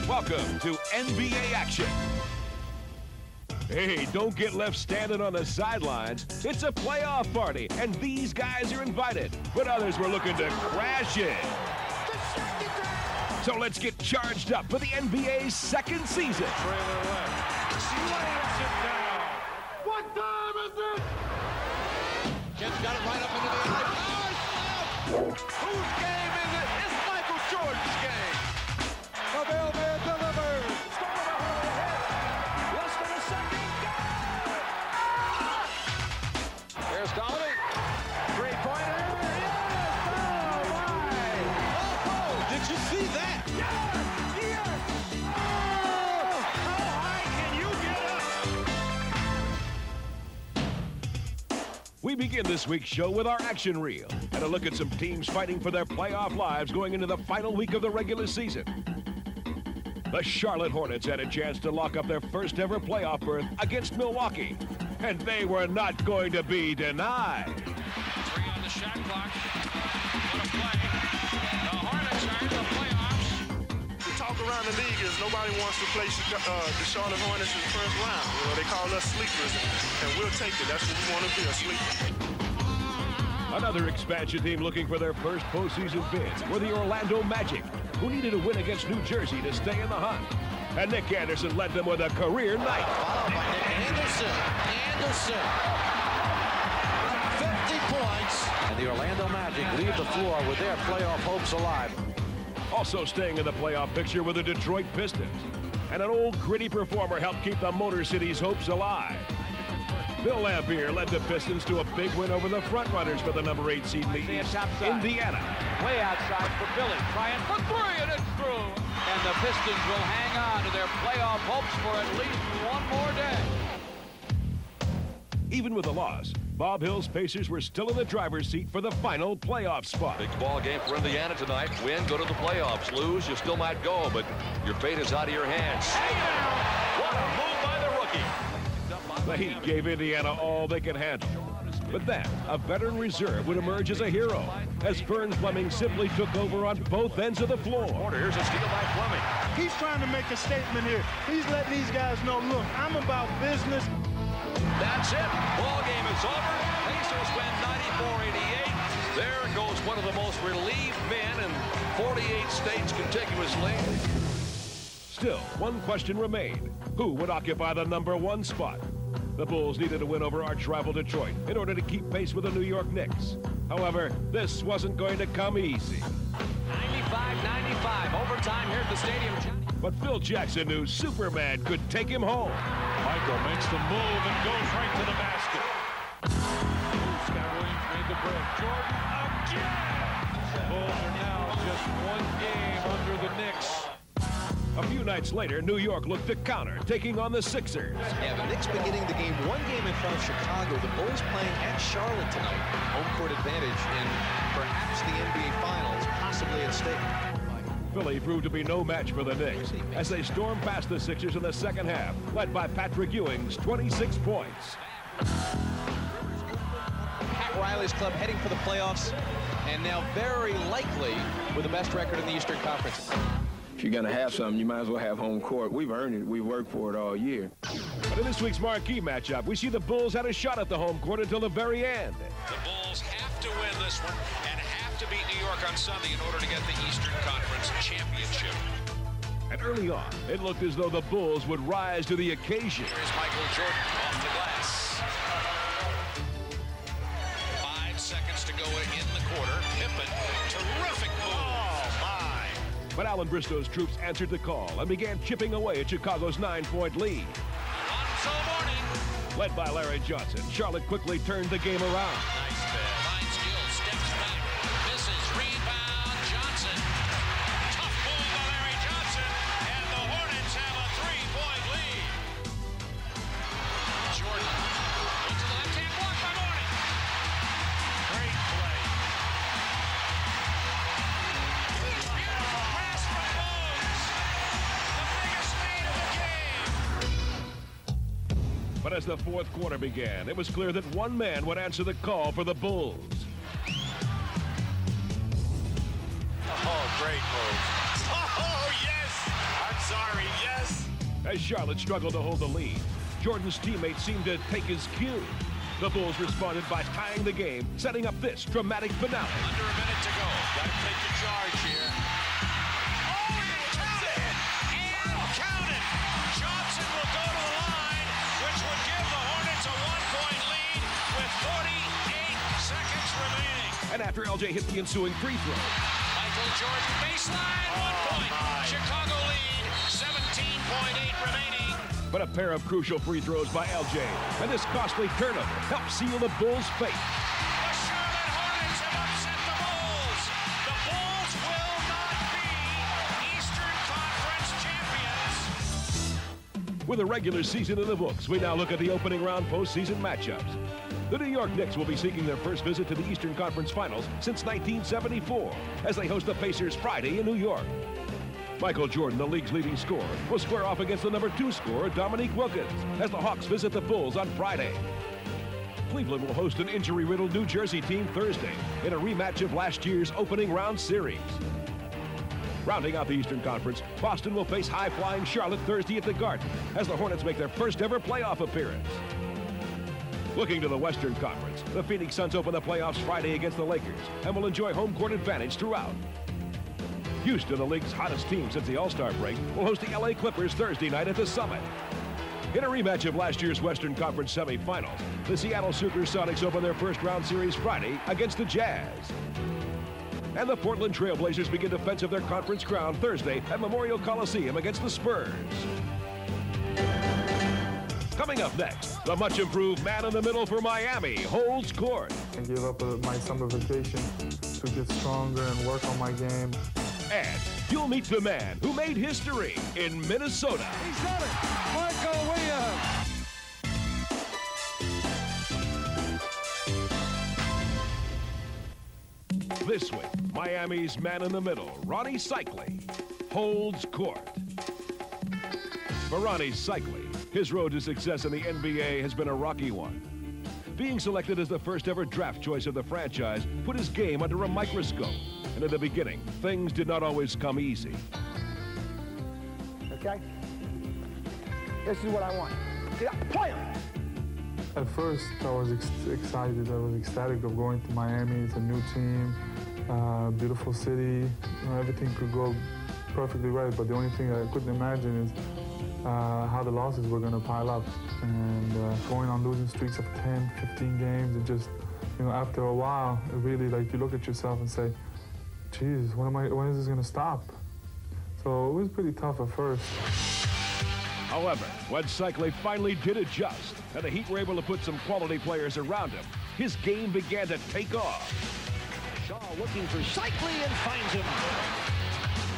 Welcome to NBA action. Hey, don't get left standing on the sidelines. It's a playoff party, and these guys are invited. But others were looking to crash it. So let's get charged up for the NBA's second season. Trailer left. Slams it down. What time is it? Ken's got it right up into the alley. Whose game is it? It's Michael Jordan's game. The mailman delivers. Stolen over the head. Less than a second. There's Donovan. Three-pointer. Yes! Oh, my. Oh, did you see that? Yes! Yes! Oh! How high can you get up? We begin this week's show with our action reel and a look at some teams fighting for their playoff lives going into the final week of the regular season. The Charlotte Hornets had a chance to lock up their first ever playoff berth against Milwaukee, and they were not going to be denied. 3 on the shot clock. What a play. The Hornets are in the playoffs. The talk around the league is nobody wants to play the Charlotte Hornets in the first round. You know, they call us sleepers, and we'll take it. That's what we want to be, a sleeper. Another expansion team looking for their first postseason bid were the Orlando Magic, who needed a win against New Jersey to stay in the hunt. And Nick Anderson led them with a career night. Followed by Nick Anderson. 50 points. And the Orlando Magic leave the floor with their playoff hopes alive. Also staying in the playoff picture were the Detroit Pistons. And an old gritty performer helped keep the Motor City's hopes alive. Bill Laimbeer led the Pistons to a big win over the frontrunners for the number 8 seed in the East, Indiana. Way outside for Billy. Trying for 3, and it's through. And the Pistons will hang on to their playoff hopes for at least one more day. Even with a loss, Bob Hill's Pacers were still in the driver's seat for the final playoff spot. Big ball game for Indiana tonight. Win, go to the playoffs. Lose, you still might go, but your fate is out of your hands. Hang on! What a move by the rookie. The Heat gave Indiana all they could handle. But then, a veteran reserve would emerge as a hero, as Vern Fleming simply took over on both ends of the floor. Here's a steal by Fleming. He's trying to make a statement here. He's letting these guys know, look, I'm about business. That's it. Ball game is over. Pacers win 94-88. There goes one of the most relieved men in 48 states contiguously. Still, one question remained. Who would occupy the number 1 spot? The Bulls needed a win over arch-rival Detroit in order to keep pace with the New York Knicks. However, this wasn't going to come easy. 95-95. Overtime here at the stadium. But Phil Jackson knew Superman could take him home. Michael makes the move and goes right to the basket. Scott Williams made the break. Jordan again! The Bulls are now just 1 game under the Knicks. A few nights later, New York looked to counter, taking on the Sixers. Yeah, the Knicks beginning the game 1 game in front of Chicago. The Bulls playing at Charlotte tonight. Home court advantage in perhaps the NBA Finals, possibly at stake. Philly proved to be no match for the Knicks as they stormed past the Sixers in the second half, led by Patrick Ewing's 26 points. Pat Riley's club heading for the playoffs, and now very likely with the best record in the Eastern Conference. If you're going to have something, you might as well have home court. We've earned it. We've worked for it all year. But in this week's marquee matchup, we see the Bulls had a shot at the home court until the very end. The Bulls have to win this one and have to beat New York on Sunday in order to get the Eastern Conference Championship. And early on, it looked as though the Bulls would rise to the occasion. Here's Michael Jordan off the glass. 5 seconds to go in the quarter. Pippen, terrific move. Oh, my. But Alan Bristow's troops answered the call and began chipping away at Chicago's 9-point lead. Until morning. Led by Larry Johnson, Charlotte quickly turned the game around. Nice pass. Finds Gill, steps back, misses, rebound, Johnson. Tough move by Larry Johnson, and the Hornets have a 3-point lead. Jordan into the left-hand block by Mourning. Great play. Beautiful pass from Bones. The biggest lead of the game. But as the fourth quarter began, it was clear that one man would answer the call for the Bulls. Oh, great move. Oh, yes! I'm sorry. as Charlotte struggled to hold the lead. Jordan's teammates seemed to take his cue. The Bulls responded by tying the game, setting up this dramatic finale. Under a minute to go. Got to take the charge here. Oh, and count it! And count it! Johnson will go to the line, which would give the Hornets a 1-point lead with 48 seconds remaining. And after LJ hit the ensuing free throw, Michael Jordan baseline, 1 point. Chicago lead, 17.8 remaining. but a pair of crucial free throws by LJ, and this costly turnover helped seal the Bulls' fate. The Charlotte Hornets have upset the Bulls. The Bulls will not be Eastern Conference champions. With the regular season in the books, we now look at the opening round postseason matchups. The New York Knicks will be seeking their first visit to the Eastern Conference Finals since 1974 as they host the Pacers Friday in New York. Michael Jordan, the league's leading scorer, will square off against the number 2 scorer, Dominique Wilkins, as the Hawks visit the Bulls on Friday. Cleveland will host an injury-riddled New Jersey team Thursday in a rematch of last year's opening round series. Rounding out the Eastern Conference, Boston will face high-flying Charlotte Thursday at the Garden as the Hornets make their first-ever playoff appearance. Looking to the Western Conference, the Phoenix Suns open the playoffs Friday against the Lakers and will enjoy home court advantage throughout. Houston, the league's hottest team since the All-Star break, will host the LA Clippers Thursday night at the Summit. In a rematch of last year's Western Conference semifinals, the Seattle Supersonics open their first-round series Friday against the Jazz. And the Portland Trail Blazers begin defense of their conference crown Thursday at Memorial Coliseum against the Spurs. Coming up next, the much-improved man in the middle for Miami holds court. I gave up my summer vacation to get stronger and work on my game. And you'll meet the man who made history in Minnesota. He's done it, Michael Williams. This week, Miami's man in the middle, Rony Seikaly, holds court. For Rony Seikaly, his road to success in the NBA has been a rocky one. Being selected as the first-ever draft choice of the franchise put his game under a microscope. And in the beginning, things did not always come easy. Okay? This is what I want. Play him! At first, I was excited. I was ecstatic of going to Miami. It's a new team, beautiful city. You know, everything could go perfectly right, but the only thing I couldn't imagine is how the losses were going to pile up. And going on losing streaks of 10, 15 games, and just, you know, after a while, it really, like, you look at yourself and say, Jesus, when is this going to stop? So it was pretty tough at first. However, when Seikaly finally did adjust and the Heat were able to put some quality players around him, his game began to take off. Shaw looking for Seikaly and finds him.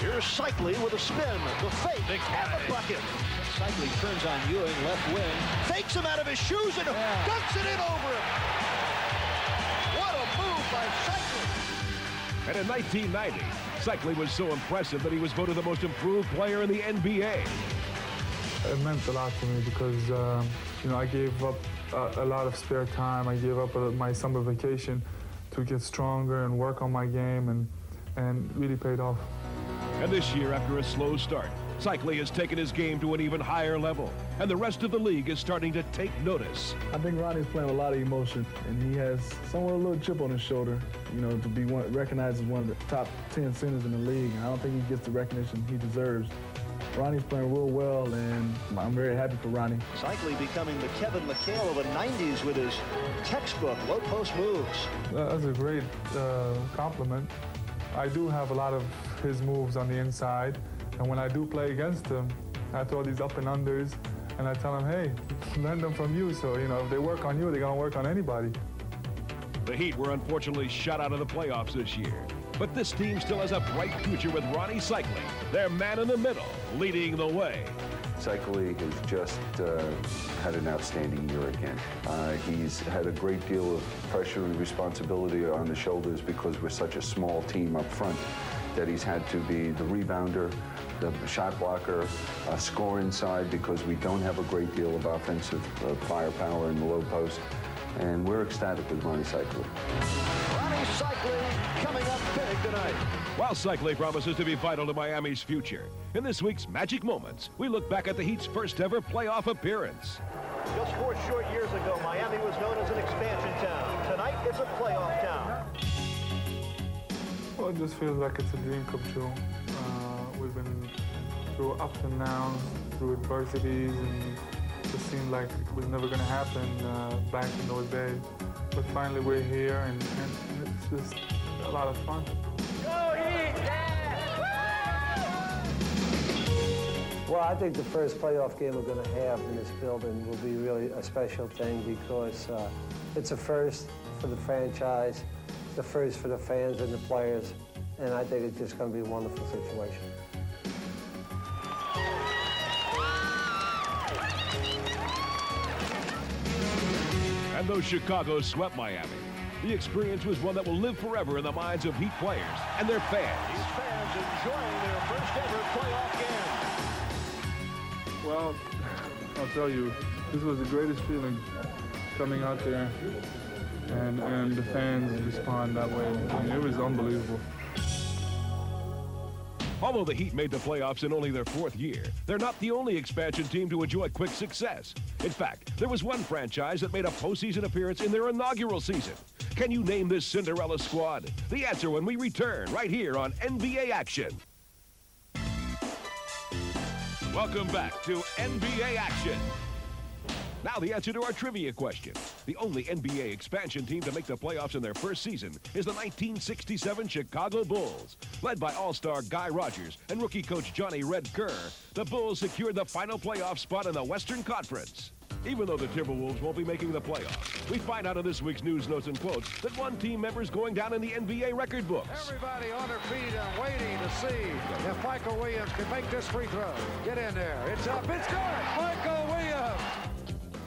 Here's Seikaly with a spin, the fake, and the bucket. Seikaly turns on Ewing, left wing, fakes him out of his shoes and dunks it in over him. What a move by Seikaly. And in 1990, Seikaly was so impressive that he was voted the most improved player in the NBA. It meant a lot to me because, you know, I gave up a lot of spare time. I gave up my summer vacation to get stronger and work on my game, and really paid off. And this year, after a slow start, Seikaly has taken his game to an even higher level, and the rest of the league is starting to take notice. I think Ronnie's playing with a lot of emotion, and he has somewhat a little chip on his shoulder, you know, to be recognized as one of the top 10 centers in the league. I don't think he gets the recognition he deserves. Ronnie's playing real well, and I'm very happy for Ronnie. Seikaly becoming the Kevin McHale of the 90s with his textbook low post moves. That's a great compliment. I do have a lot of his moves on the inside, and when I do play against him, I throw these up and unders, and I tell him, hey, learn them from you. So, you know, if they work on you, they're going to work on anybody. The Heat were unfortunately shut out of the playoffs this year. But this team still has a bright future with Rony Seikaly, their man in the middle, leading the way. Seikaly has just had an outstanding year again. He's had a great deal of pressure and responsibility on the shoulders because we're such a small team up front that he's had to be the rebounder, the shot blocker, score inside because we don't have a great deal of offensive firepower in the low post. and we're ecstatic with Rony Seikaly. Rony Seikaly coming up big tonight. While Seikaly promises to be vital to Miami's future, in this week's Magic Moments, we look back at the Heat's first ever playoff appearance. Just 4 short years ago, Miami was known as an expansion town. Tonight, it's a playoff town. Well, it just feels like it's a dream come true. We've been through ups and downs, through adversities, and it just seemed like it was never going to happen back in those days. But finally we're here, and it's just a lot of fun. Go Heat! Well, I think the first playoff game we're going to have in this building will be really a special thing because it's a first for the franchise, the first for the fans and the players, and I think it's just going to be a wonderful situation. And though Chicago swept Miami, the experience was one that will live forever in the minds of Heat players and their fans. These fans enjoying their first ever playoff game. Well, I'll tell you, this was the greatest feeling coming out there and the fans respond that way. I mean, it was unbelievable. Although the Heat made the playoffs in only their 4th year, they're not the only expansion team to enjoy quick success. In fact, there was one franchise that made a postseason appearance in their inaugural season. Can you name this Cinderella squad? The answer when we return right here on NBA Action. Welcome back to NBA Action. Now the answer to our trivia question. The only NBA expansion team to make the playoffs in their first season is the 1967 Chicago Bulls. Led by all-star Guy Rodgers and rookie coach Johnny Red Kerr, the Bulls secured the final playoff spot in the Western Conference. Even though the Timberwolves won't be making the playoffs, we find out in this week's news, notes, and quotes that one team member is going down in the NBA record books. Everybody on their feet and waiting to see if Michael Williams can make this free throw. Get in there. It's up. It's good. Michael Williams.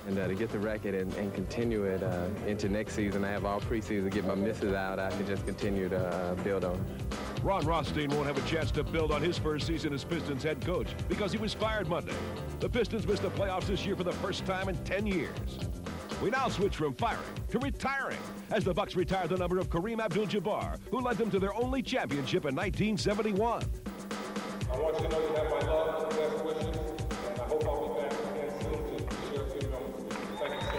And to get the record and continue it into next season, I have all preseason to get my misses out. I can just continue to build on it. Ron Rothstein won't have a chance to build on his first season as Pistons head coach because he was fired Monday. The Pistons missed the playoffs this year for the first time in 10 years. We now switch from firing to retiring as the Bucks retire the number of Kareem Abdul-Jabbar, who led them to their only championship in 1971. I want you to know you have my love and best wishes, and I hope I'll be back again soon to share a few numbers with you. Thank you so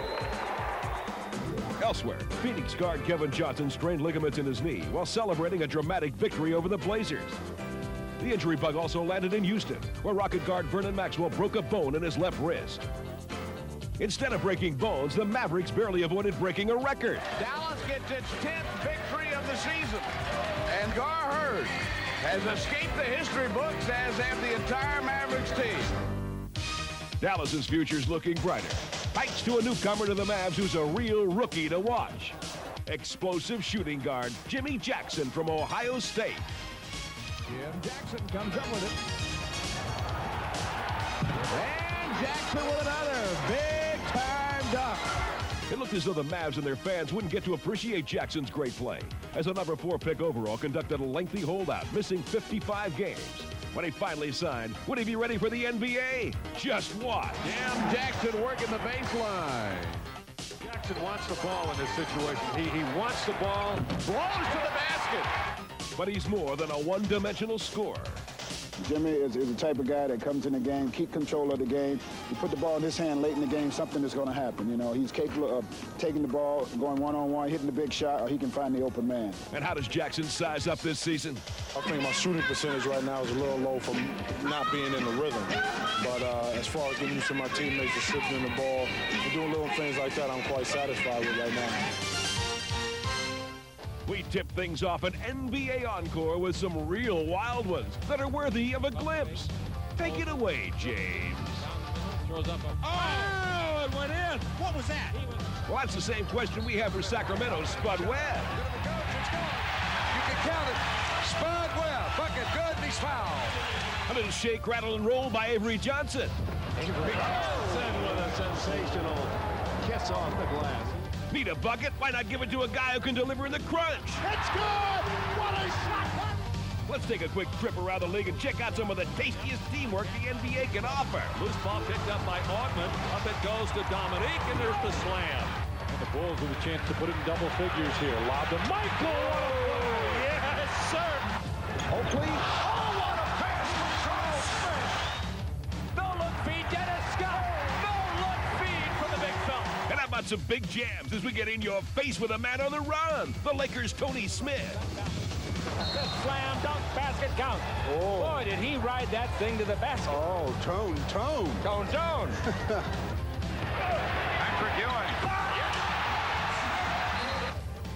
much. Elsewhere, Phoenix guard Kevin Johnson strained ligaments in his knee while celebrating a dramatic victory over the Blazers. The injury bug also landed in Houston, where Rocket guard Vernon Maxwell broke a bone in his left wrist. Instead of breaking bones, the Mavericks barely avoided breaking a record. Dallas gets its 10th victory of the season, and Gar Hurd has escaped the history books, as have the entire Mavericks team. Dallas's future's looking brighter, thanks to a newcomer to the Mavs who's a real rookie to watch. Explosive shooting guard Jimmy Jackson from Ohio State. Jim Jackson comes up with it. And Jackson with another big-time dunk. It looked as though the Mavs and their fans wouldn't get to appreciate Jackson's great play, as the number 4 pick overall conducted a lengthy holdout, missing 55 games. When he finally signed, would he be ready for the NBA? Just watch. Jim Jackson working the baseline. Jackson wants the ball in this situation. He wants the ball. Blows to the basket. But he's more than a one-dimensional scorer. Jimmy is the type of guy that comes in the game, keep control of the game. You put the ball in his hand late in the game, something is going to happen. You know, he's capable of taking the ball, going one-on-one, hitting the big shot, or he can find the open man. And how does Jackson size up this season? I think my shooting percentage right now is a little low from not being in the rhythm. But as far as getting used to my teammates, distributing the ball, and doing little things like that, I'm quite satisfied with right now. We tip things off an NBA encore with some real wild ones that are worthy of a glimpse. Take it away, James. Throws up a... Oh, it went in. What was that? Well, that's the same question we have for Sacramento's Spud Webb. You can count it. Spud Webb. Bucket good, and he's fouled. A little shake, rattle, and roll by Avery Johnson. Avery Johnson with a sensational kiss off the glass. Need a bucket? Why not give it to a guy who can deliver in the crunch? It's good! What a shot! Let's take a quick trip around the league and check out some of the tastiest teamwork the NBA can offer. Loose ball picked up by Augment. Up it goes to Dominique, and there's the slam. The Bulls with a chance to put it in double figures here. Lob to Michael. What a play. Yes, sir. Oakley. Oh, what a pass from Charles Smith. No look feed, Dennis Scott. No look feed for the big fella. And how about some big jams as we get in your face with a man on the run? The Lakers' Tony Smith. The slam dunk basket count. Oh. Boy, did he ride that thing to the basket. Oh, Tone. Patrick Ewing.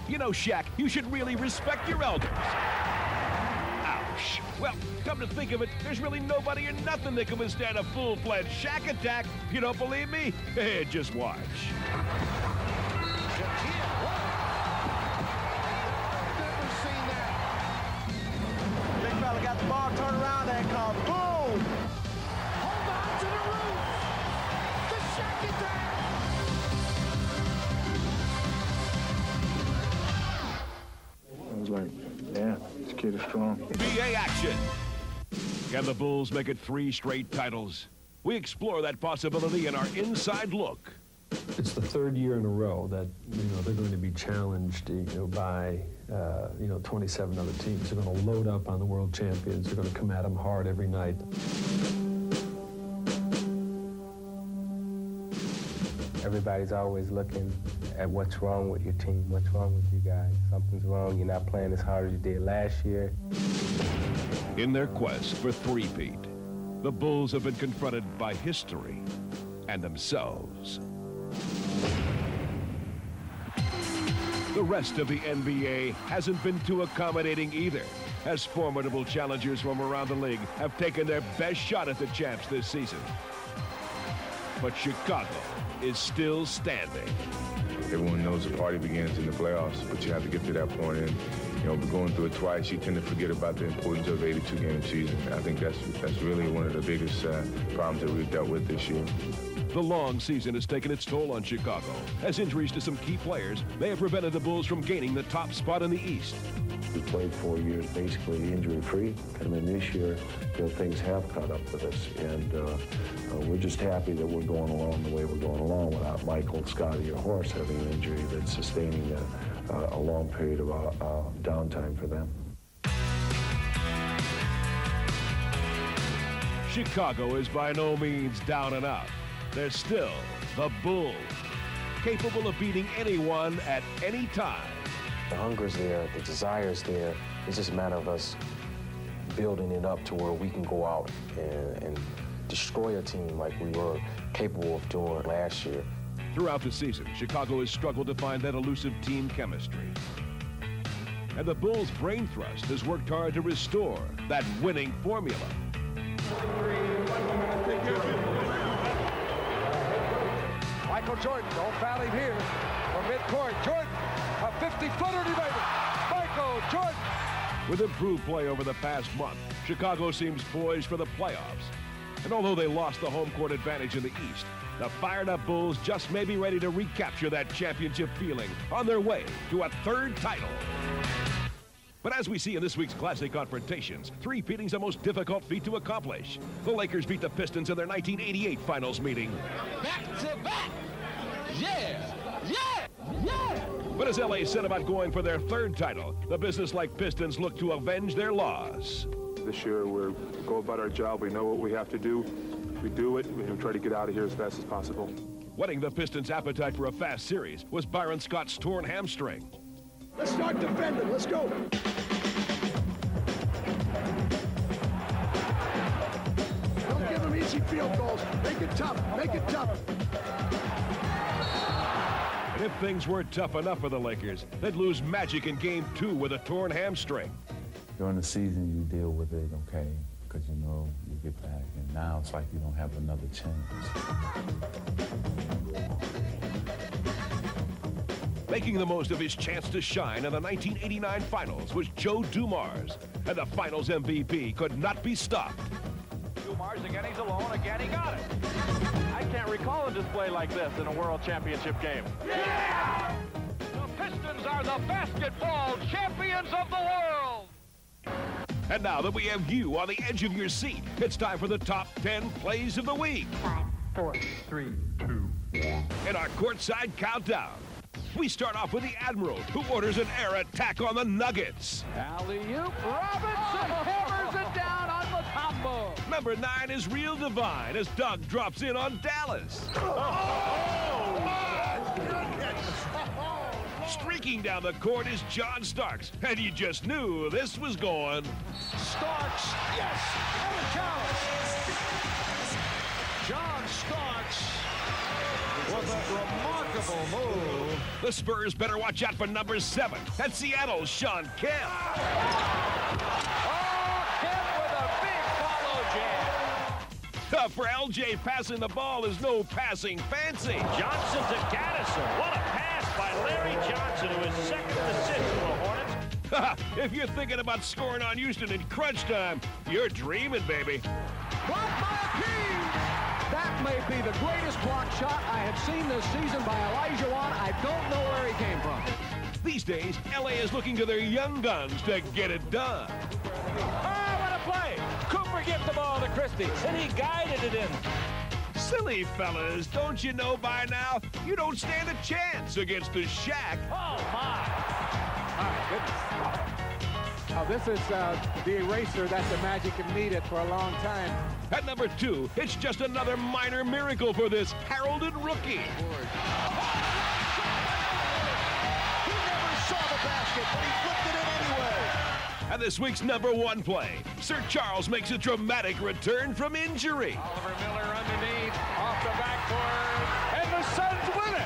You know, Shaq, you should really respect your elders. Ouch. Well, come to think of it, there's really nobody or nothing that can withstand a full-fledged Shaq attack. You don't believe me? Just watch. Got the ball, turn around and call boom! Hold on to the roof. The Shaq attack. I was like, yeah, this kid is strong. NBA action. Can the Bulls make it 3 straight titles? We explore that possibility in our Inside Look. It's the 3rd year in a row that, they're going to be challenged, by 27 other teams. They're going to load up on the world champions. They're going to come at them hard every night. Everybody's always looking at what's wrong with your team, what's wrong with you guys. Something's wrong. You're not playing as hard as you did last year. In their quest for three-peat, the Bulls have been confronted by history and themselves. The rest of the NBA hasn't been too accommodating either, as formidable challengers from around the league have taken their best shot at the champs this season. But Chicago is still standing. Everyone knows the party begins in the playoffs, but you have to get to that point. And, we're going through it twice. You tend to forget about the importance of the 82-game season. I think that's really one of the biggest problems that we've dealt with this year. The long season has taken its toll on Chicago, as injuries to some key players may have prevented the Bulls from gaining the top spot in the East. We played 4 years basically injury-free, and then this year, things have caught up with us, and we're just happy that we're going along the way we're going along without Michael, Scotty, or Horace having an injury that's sustaining a long period of downtime for them. Chicago is by no means down and out. They're still the Bulls, capable of beating anyone at any time. The hunger's there, the desire's there. It's just a matter of us building it up to where we can go out and destroy a team like we were capable of doing last year. Throughout the season, Chicago has struggled to find that elusive team chemistry. And the Bulls' brain thrust has worked hard to restore that winning formula. Michael Jordan, don't foul him here. From midcourt, Jordan, a 50-footer to make it. Michael Jordan. With improved play over the past month, Chicago seems poised for the playoffs. And although they lost the home court advantage in the East, the fired-up Bulls just may be ready to recapture that championship feeling on their way to a 3rd title. But as we see in this week's Classic Confrontations, three-peating's the most difficult feat to accomplish. The Lakers beat the Pistons in their 1988 finals meeting. Back to back. Yeah. But as LA said about going for their 3rd title, the businesslike Pistons look to avenge their loss. This year, we're go about our job. We know what we have to do. We do it. We try to get out of here as fast as possible. Whetting the Pistons' appetite for a fast series was Byron Scott's torn hamstring. Let's start defending. Let's go. Don't give them easy field goals. Make it tough. Make it tough. And if things weren't tough enough for the Lakers, they'd lose magic in Game 2 with a torn hamstring. During the season, you deal with it, okay, because you know you get back. And now it's like you don't have another chance. Making the most of his chance to shine in the 1989 finals was Joe Dumars, and the finals MVP could not be stopped. Dumars again, he's alone. Again, he got it. I can't recall a display like this in a World Championship game. Yeah! The Pistons are the basketball champions of the world! And now that we have you on the edge of your seat, it's time for the top 10 plays of the week. 5, 4, 3, 2, 1. In our courtside countdown. We start off with the Admiral, who orders an air attack on the Nuggets. Alley-oop, Robinson hammers it down on Mutombo. Number 9 is Real Divine as Doug drops in on Dallas. Streaking down the court is John Starks, and you just knew this was going. Starks, yes, Evan Callis. John Starks with a remarkable move. The Spurs better watch out for number 7. That's Seattle's Shawn Kemp. Oh, Kemp with a big follow jab. For LJ, passing the ball is no passing fancy. Johnson to Gaddison. What a pass by Larry Johnson, who is second assist for the Hornets. If you're thinking about scoring on Houston in crunch time, you're dreaming, baby. Blocked by Akeem. That may be the greatest block shot I have seen this season by Elijah Wan. I don't know where he came from. These days, LA is looking to their young guns to get it done. Oh, what a play! Cooper gives the ball to Christie, and he guided it in. Silly fellas, don't you know by now? You don't stand a chance against the Shaq. Oh, my. My goodness. Oh, this is the eraser that the Magic have needed for a long time. At number 2, it's just another minor miracle for this heralded rookie. He never saw the basket, but he flipped it in anyway. And this week's number 1 play, Sir Charles makes a dramatic return from injury. Oliver Miller underneath, off the backboard, and the Suns win it.